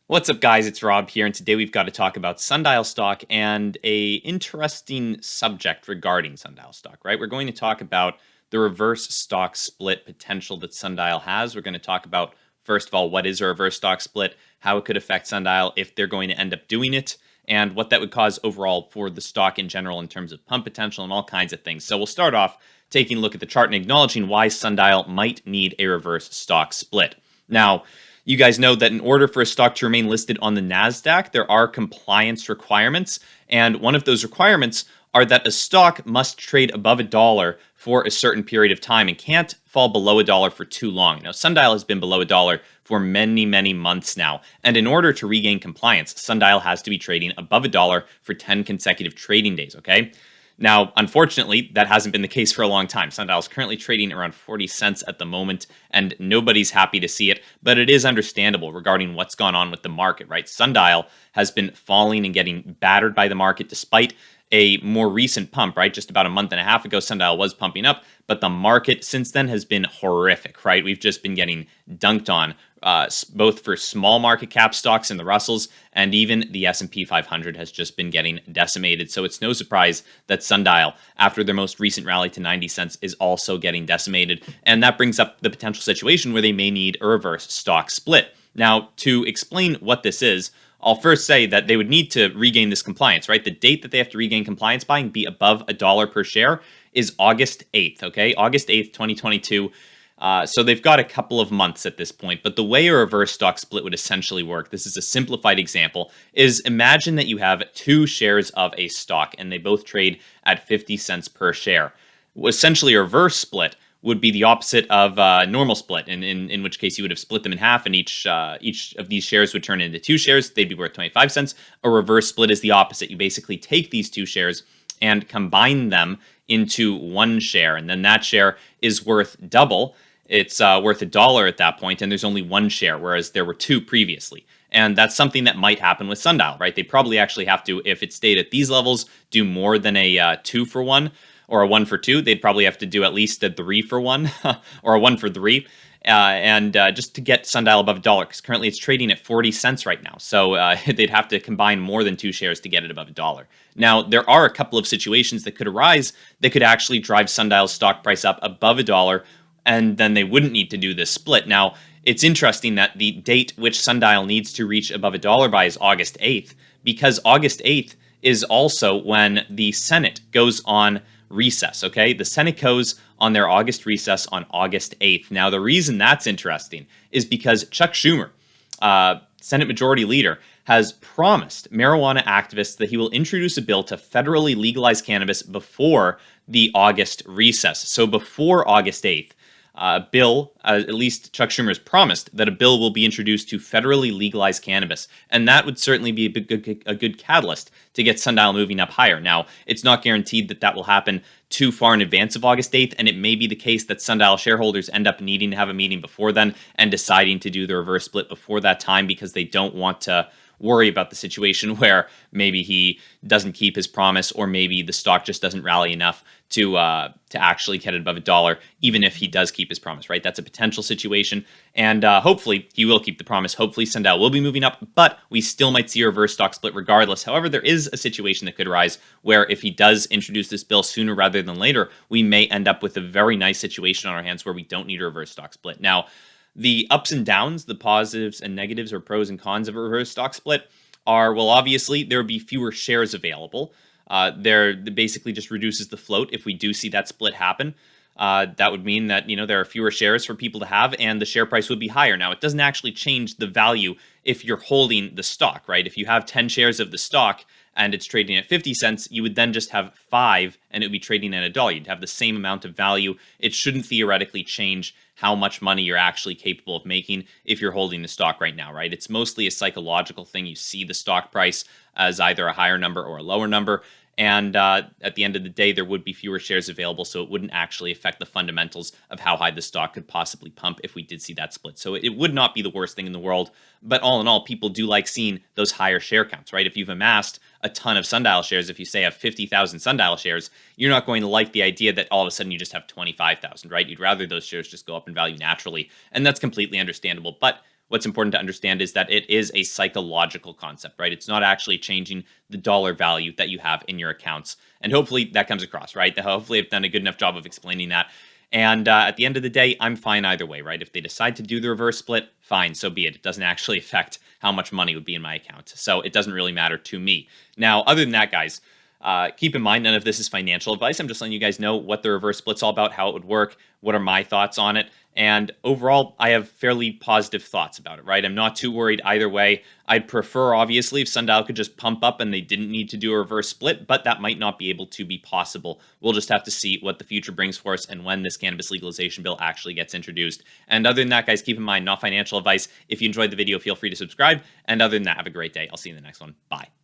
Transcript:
What's up, guys? It's Rob here, and today we've got to talk about sundial stock and a interesting subject regarding sundial stock, right? We're going to talk about the reverse stock split potential that sundial has. We're going to talk about, first of all, what is a reverse stock split, how it could affect sundial if they're going to end up doing it, and what that would cause overall for the stock in general in terms of pump potential and all kinds of things. So we'll start off taking a look at the chart and acknowledging why sundial might need a reverse stock split. Now, you guys know that in order for a stock to remain listed on the NASDAQ, there are compliance requirements. And one of those requirements are that a stock must trade above $1 for a certain period of time and can't fall below $1 for too long. Now, sundial has been below $1 for many, many months now. And in order to regain compliance, sundial has to be trading above $1 for 10 consecutive trading days, okay? Now, unfortunately, that hasn't been the case for a long time. Sundial is currently trading around 40 cents at the moment, and nobody's happy to see it, but it is understandable regarding what's gone on with the market, right? Sundial has been falling and getting battered by the market despite a more recent pump, right? Just about a month and a half ago, sundial was pumping up, but the market since then has been horrific, right? We've just been getting dunked on, both for small market cap stocks in the Russells, and even the S&P 500 has just been getting decimated. So it's no surprise that sundial, after their most recent rally to 90 cents, is also getting decimated. And that brings up the potential situation where they may need a reverse stock split. Now, to explain what this is, I'll first say that they would need to regain this compliance, right? The date that they have to regain compliance by and be above $1 per share is August 8th, okay? August 8th, 2022. So they've got a couple of months at this point, but the way a reverse stock split would essentially work, this is a simplified example, is imagine that you have two shares of a stock and they both trade at 50 cents per share. Essentially, a reverse split would be the opposite of a normal split, in which case you would have split them in half, and each of these shares would turn into two shares. They'd be worth 25 cents. A reverse split is the opposite. You basically take these two shares and combine them into one share, and then that share is worth double. It's worth $1 at that point, and there's only one share, whereas there were two previously. And that's something that might happen with sundial, right? They probably actually have to, if it stayed at these levels, do more than a 2-for-1 or a 1-for-2. They'd probably have to do at least a 3-for-1 or a 1-for-3. And just to get sundial above $1, because currently it's trading at 40 cents right now. So they'd have to combine more than two shares to get it above $1. Now, there are a couple of situations that could arise that could actually drive sundial's stock price up above $1, and then they wouldn't need to do this split. Now, it's interesting that the date which sundial needs to reach above $1 by is August 8th, because August 8th is also when the Senate goes on recess, okay? The Senate goes on their August recess on August 8th. Now, the reason that's interesting is because Chuck Schumer, Senate Majority Leader, has promised marijuana activists that he will introduce a bill to federally legalize cannabis before the August recess. So before August 8th, bill, at least Chuck Schumer has promised that a bill will be introduced to federally legalize cannabis. And that would certainly be a good catalyst to get sundial moving up higher. Now, it's not guaranteed that that will happen too far in advance of August 8th, and it may be the case that sundial shareholders end up needing to have a meeting before then and deciding to do the reverse split before that time because they don't want to worry about the situation where maybe he doesn't keep his promise, or maybe the stock just doesn't rally enough to actually get it above $1, even if he does keep his promise, right? That's a potential situation, and hopefully he will keep the promise. Hopefully sundial will be moving up, but we still might see a reverse stock split regardless. However, there is a situation that could arise where if he does introduce this bill sooner rather than later, we may end up with a very nice situation on our hands where we don't need a reverse stock split. Now, the ups and downs, the positives and negatives, or pros and cons of a reverse stock split are, well, obviously, there would be fewer shares available. There basically just reduces the float if we do see that split happen. That would mean that, there are fewer shares for people to have, and the share price would be higher. Now, it doesn't actually change the value if you're holding the stock, right? If you have 10 shares of the stock and it's trading at 50 cents, you would then just have 5 and it would be trading at $1. You'd have the same amount of value. It shouldn't theoretically change how much money you're actually capable of making if you're holding the stock right now, right? It's mostly a psychological thing. You see the stock price as either a higher number or a lower number. And at the end of the day, there would be fewer shares available, so it wouldn't actually affect the fundamentals of how high the stock could possibly pump if we did see that split. So it would not be the worst thing in the world. But all in all, people do like seeing those higher share counts, right? If you've amassed a ton of sundial shares, if you say have 50,000 sundial shares, you're not going to like the idea that all of a sudden you just have 25,000, right? You'd rather those shares just go up in value naturally, and that's completely understandable. But what's important to understand is that it is a psychological concept, right? It's not actually changing the dollar value that you have in your accounts. And hopefully that comes across, right? Hopefully I've done a good enough job of explaining that. And at the end of the day, I'm fine either way, right? If they decide to do the reverse split, fine, so be it. It doesn't actually affect how much money would be in my account. So it doesn't really matter to me. Now, other than that, guys, keep in mind, none of this is financial advice. I'm just letting you guys know what the reverse split's all about, how it would work, what are my thoughts on it. And overall, I have fairly positive thoughts about it, right? I'm not too worried either way. I'd prefer, obviously, if Sundial could just pump up and they didn't need to do a reverse split, but that might not be able to be possible. We'll just have to see what the future brings for us and when this cannabis legalization bill actually gets introduced. And other than that, guys, keep in mind, not financial advice. If you enjoyed the video, feel free to subscribe. And other than that, have a great day. I'll see you in the next one. Bye.